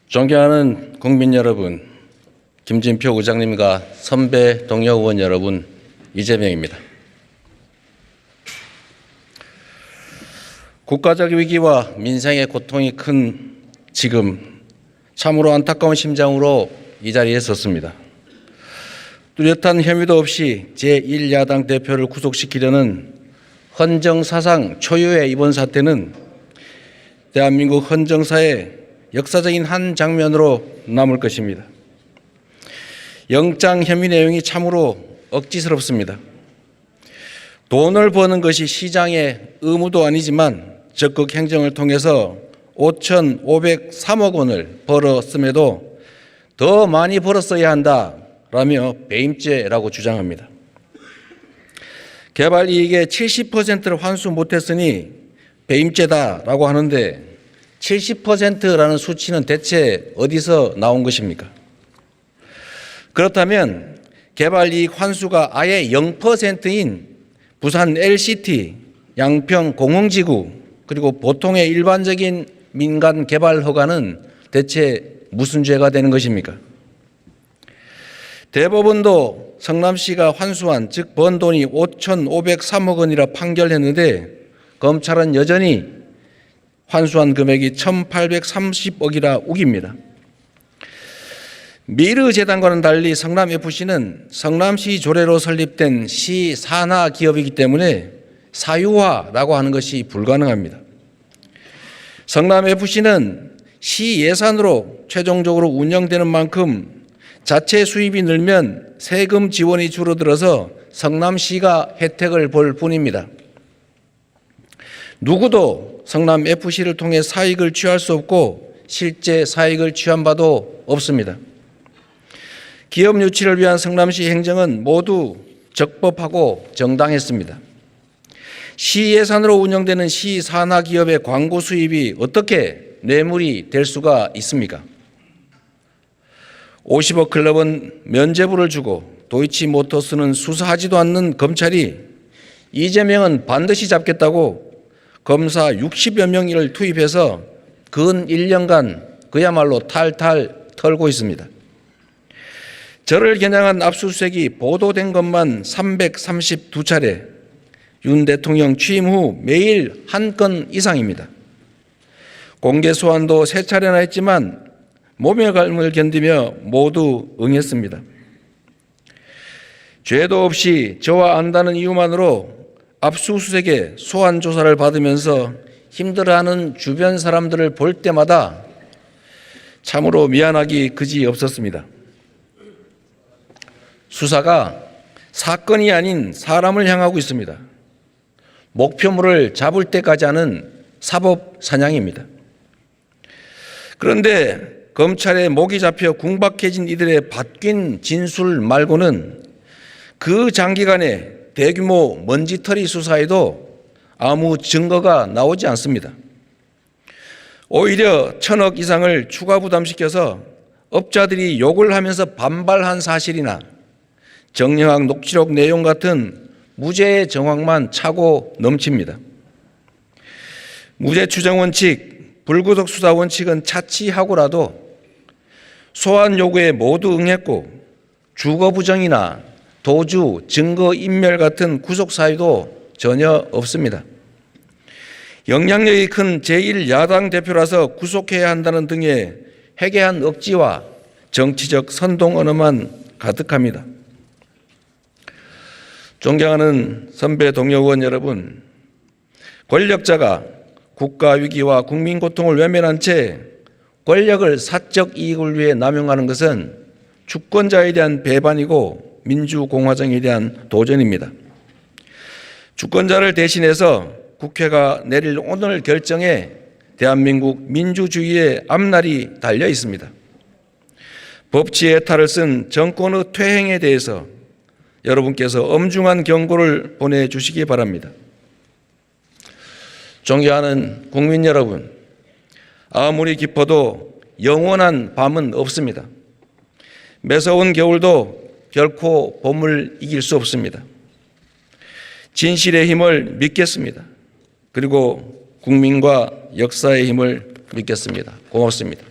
존경하는 국민 여러분, 김진표 의장님과 선배 동료 의원 여러분, 이재명입니다. 국가적 위기와 민생의 고통이 큰 지금 참으로 안타까운 심정으로 이 자리에 섰습니다. 뚜렷한 혐의도 없이 제1야당 대표를 구속시키려는 헌정사상 초유의 이번 사태는 대한민국 헌정사의 역사적인 한 장면으로 남을 것입니다. 영장 혐의 내용이 참으로 억지스럽습니다. 돈을 버는 것이 시장의 의무도 아니지만 적극 행정을 통해서 5,503억 원을 벌었음에도 더 많이 벌었어야 한다라며 배임죄라고 주장합니다. 개발 이익의 70%를 환수 못했으니 배임죄다라고 하는데 70%라는 수치는 대체 어디서 나온 것입니까? 그렇다면 개발 이익 환수가 아예 0%인 부산 LCT, 양평 공흥지구 그리고 보통의 일반적인 민간 개발 허가는 대체 무슨 죄가 되는 것입니까? 대법원도 성남시가 환수한 즉 번 돈이 5,503억 원이라 판결했는데 검찰은 여전히 환수한 금액이 1,830억이라 우깁니다. 미르재단과는 달리 성남FC는 성남시 조례로 설립된 시 산하 기업이기 때문에 사유화라고 하는 것이 불가능합니다. 성남FC는 시 예산으로 최종적으로 운영되는 만큼 자체 수입이 늘면 세금 지원이 줄어들어서 성남시가 혜택을 볼 뿐입니다. 누구도 성남FC를 통해 사익을 취할 수 없고 실제 사익을 취한 바도 없습니다. 기업 유치를 위한 성남시 행정은 모두 적법하고 정당했습니다. 시 예산으로 운영되는 시 산하 기업의 광고 수입이 어떻게 뇌물이 될 수가 있습니까? 50억 클럽은 면죄부를 주고 도이치모터스는 수사하지도 않는 검찰이 이재명은 반드시 잡겠다고 검사 60여 명을 투입해서 근 1년간 그야말로 탈탈 털고 있습니다. 저를 겨냥한 압수수색이 보도된 것만 332차례, 윤 대통령 취임 후 매일 한 건 이상입니다. 공개 소환도 3차례나 했지만 모멸감을 견디며 모두 응했습니다. 죄도 없이 저와 안다는 이유만으로 압수수색에 소환 조사를 받으면서 힘들어하는 주변 사람들을 볼 때마다 참으로 미안하기 그지 없었습니다. 수사가 사건이 아닌 사람을 향하고 있습니다. 목표물을 잡을 때까지 하는 사법 사냥입니다. 그런데 검찰에 목이 잡혀 궁박해진 이들의 바뀐 진술 말고는 그 장기간에 대규모 먼지털이 수사에도 아무 증거가 나오지 않습니다. 오히려 1,000억 이상을 추가 부담시켜서 업자들이 욕을 하면서 반발한 사실이나 정영학 녹취록 내용 같은 무죄의 정황만 차고 넘칩니다. 무죄 추정 원칙, 불구속 수사 원칙은 차치하고라도 소환 요구에 모두 응했고 주거 부정이나 도주, 증거 인멸 같은 구속 사유도 전혀 없습니다. 영향력이 큰 제1야당 대표라서 구속해야 한다는 등의 회개한 억지와 정치적 선동 언어만 가득합니다. 존경하는 선배 동료 의원 여러분, 권력자가 국가 위기와 국민 고통을 외면한 채 권력을 사적 이익을 위해 남용하는 것은 주권자에 대한 배반이고 민주공화정에 대한 도전입니다. 주권자를 대신해서 국회가 내릴 오늘 결정에 대한민국 민주주의의 앞날이 달려 있습니다. 법치의 탈을 쓴 정권의 퇴행에 대해서 여러분께서 엄중한 경고를 보내주시기 바랍니다. 존경하는 국민 여러분, 아무리 깊어도 영원한 밤은 없습니다. 매서운 겨울도 결코 봄을 이길 수 없습니다. 진실의 힘을 믿겠습니다. 그리고 국민과 역사의 힘을 믿겠습니다. 고맙습니다.